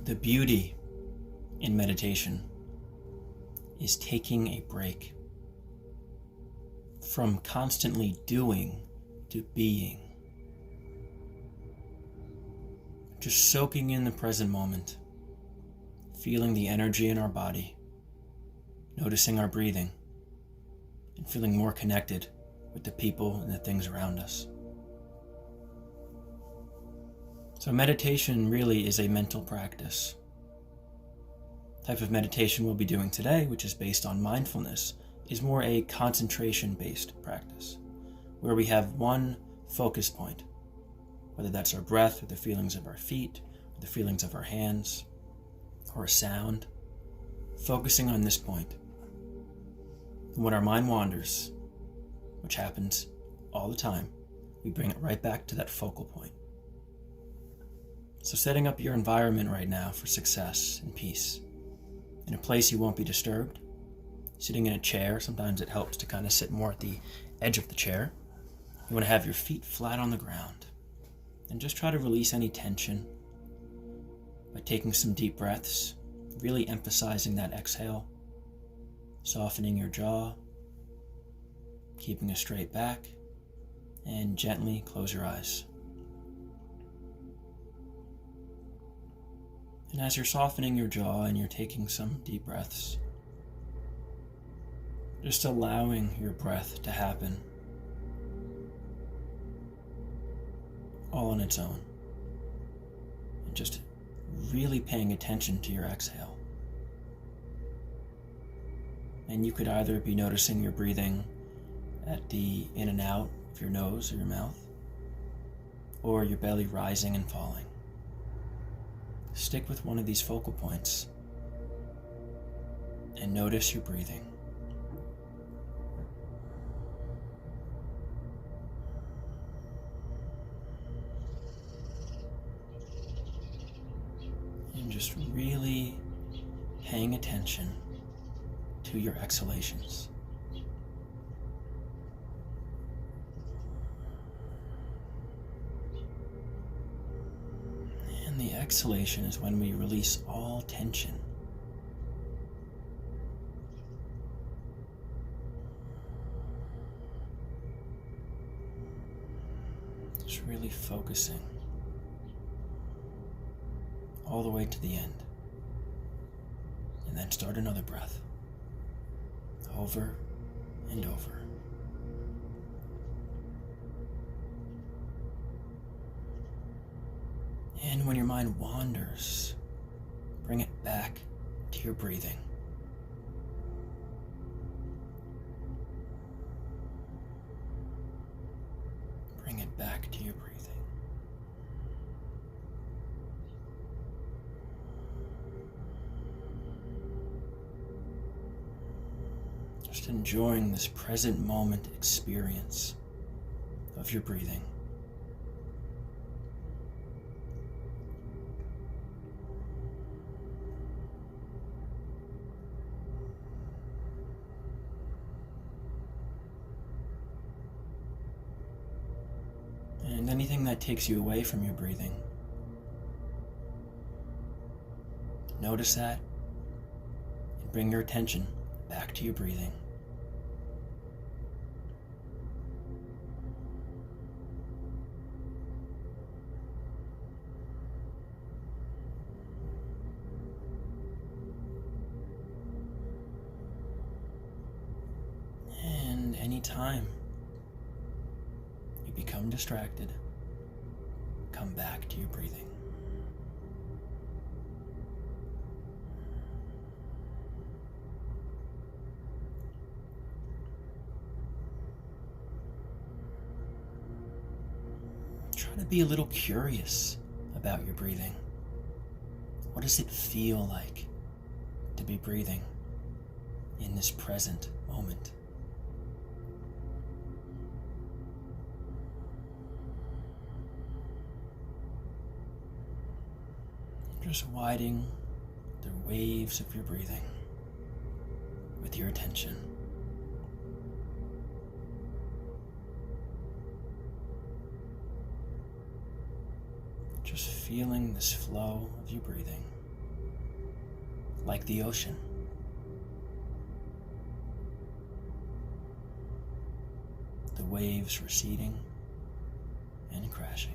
The beauty in meditation is taking a break from constantly doing to being. Just soaking in the present moment, feeling the energy in our body, noticing our breathing, and feeling more connected with the people and the things around us. So meditation really is a mental practice. The type of meditation we'll be doing today, which is based on mindfulness, is more a concentration-based practice, where we have one focus point, whether that's our breath or the feelings of our feet, or the feelings of our hands, or a sound, focusing on this point. And when our mind wanders, which happens all the time, we bring it right back to that focal point. So setting up your environment right now for success and peace, in a place you won't be disturbed, sitting in a chair. Sometimes it helps to kind of sit more at the edge of the chair. You want to have your feet flat on the ground and just try to release any tension by taking some deep breaths, really emphasizing that exhale, softening your jaw, keeping a straight back, and gently close your eyes. And as you're softening your jaw and you're taking some deep breaths, just allowing your breath to happen all on its own. And just really paying attention to your exhale. And you could either be noticing your breathing at the in and out of your nose or your mouth, or your belly rising and falling. Stick with one of these focal points and notice your breathing. And just really paying attention to your exhalations. And the exhalation is when we release all tension. Just really focusing all the way to the end. And then start another breath. Over and over. And when your mind wanders, bring it back to your breathing. Bring it back to your breathing. Just enjoying this present moment experience of your breathing. And anything that takes you away from your breathing, notice that and bring your attention back to your breathing. And anytime you become distracted, come back to your breathing. Try to be a little curious about your breathing. What does it feel like to be breathing in this present moment? Just widening the waves of your breathing with your attention. Just feeling this flow of your breathing. like the ocean. The waves receding and crashing.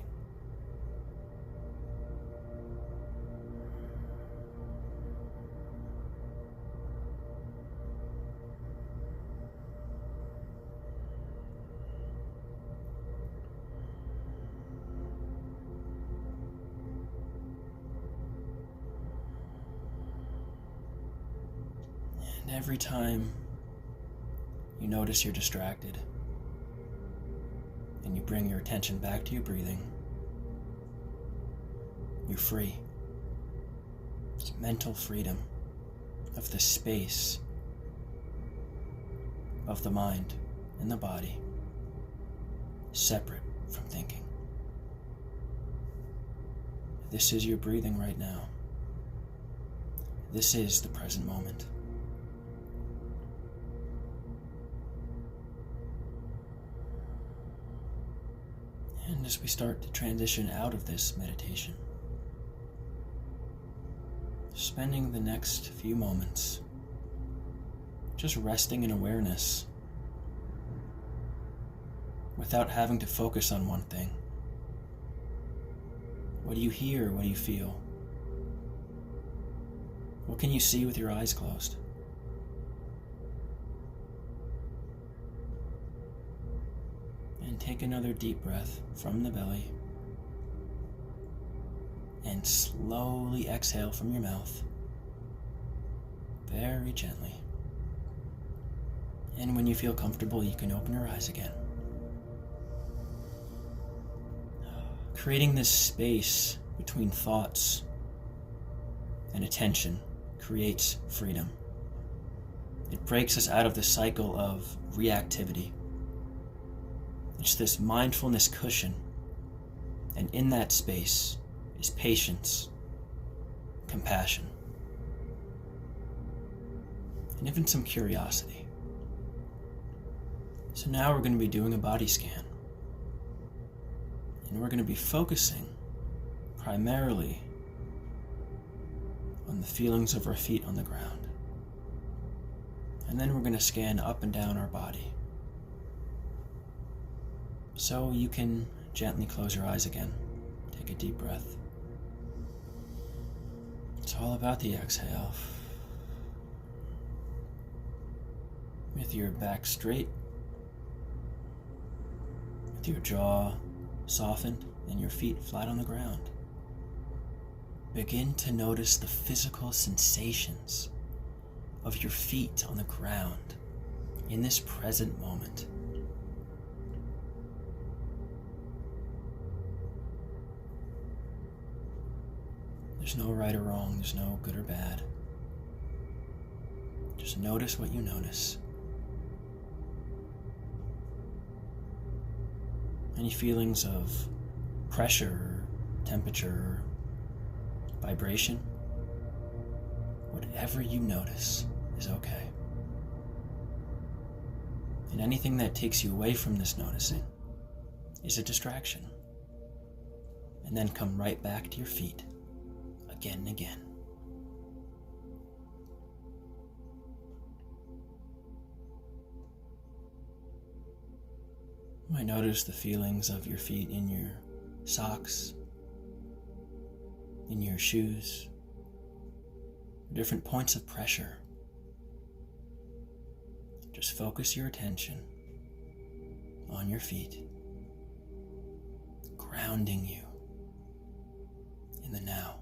And every time you notice you're distracted and you bring your attention back to your breathing, you're free. It's mental freedom of the space of the mind and the body, separate from thinking. This is your breathing right now. This is the present moment. And as we start to transition out of this meditation, spending the next few moments just resting in awareness without having to focus on one thing. What do you hear? What do you feel? What can you see with your eyes closed? And take another deep breath from the belly and slowly exhale from your mouth, very gently. And when you feel comfortable, you can open your eyes again. Creating this space between thoughts and attention creates freedom. It breaks us out of the cycle of reactivity. It's this mindfulness cushion, and in that space is patience, compassion, and even some curiosity. So now we're going to be doing a body scan, and we're going to be focusing primarily on the feelings of our feet on the ground. And then we're going to scan up and down our body. So you can gently close your eyes again. Take a deep breath. It's all about the exhale. With your back straight, with your jaw softened and your feet flat on the ground, begin to notice the physical sensations of your feet on the ground in this present moment. There's no right or wrong, there's no good or bad. Just notice what you notice. Any feelings of pressure, temperature, vibration, whatever you notice is okay. And anything that takes you away from this noticing is a distraction. And then come right back to your feet again and again. You might notice the feelings of your feet in your socks, in your shoes, different points of pressure. Just focus your attention on your feet, grounding you in the now.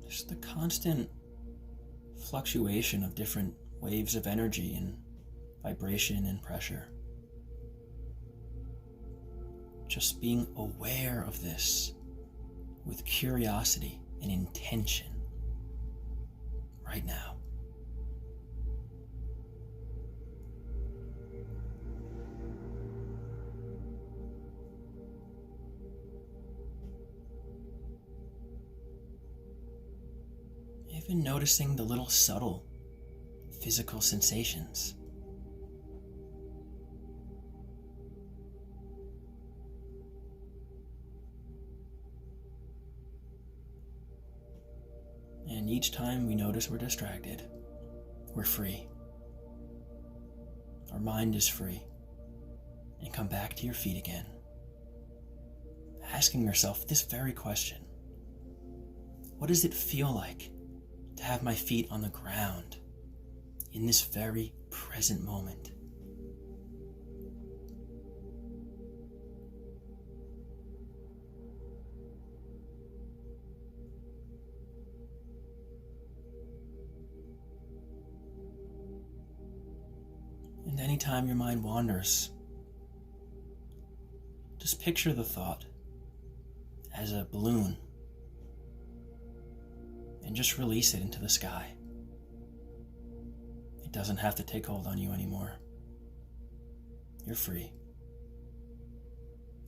Just the constant fluctuation of different waves of energy and vibration and pressure. Just being aware of this with curiosity and intention right now. Even noticing the little subtle physical sensations. each time we notice we're distracted, we're free. Our mind is free. And come back to your feet again, asking yourself this very question. What does it feel like to have my feet on the ground in this very present moment? And anytime your mind wanders, just picture the thought as a balloon and just release it into the sky. It doesn't have to take hold on you anymore. You're free.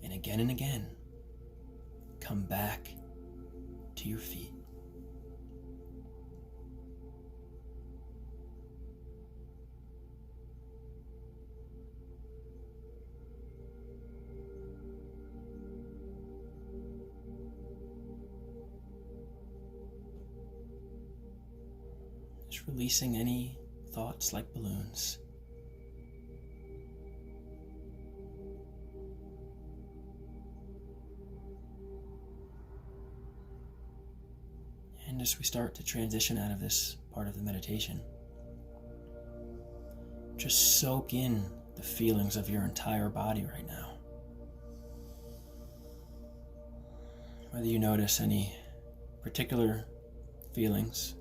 And again, come back to your feet. Just releasing any thoughts like balloons. And as we start to transition out of this part of the meditation, just soak in the feelings of your entire body right now. Whether you notice any particular feelings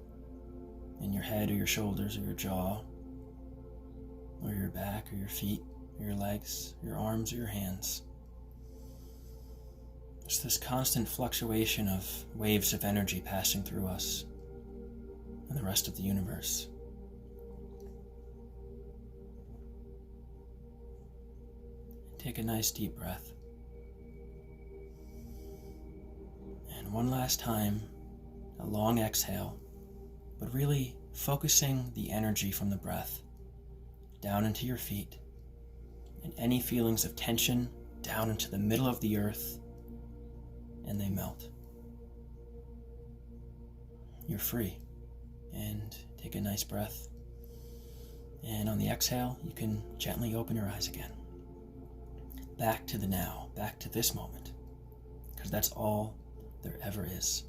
in your head or your shoulders or your jaw or your back or your feet or your legs, your arms or your hands. There's this constant fluctuation of waves of energy passing through us and the rest of the universe. Take a nice deep breath. And one last time, a long exhale, but really focusing the energy from the breath down into your feet and any feelings of tension down into the middle of the earth, and they melt. You're free. And take a nice breath. And on the exhale, you can gently open your eyes again. Back to the now, back to this moment, because that's all there ever is.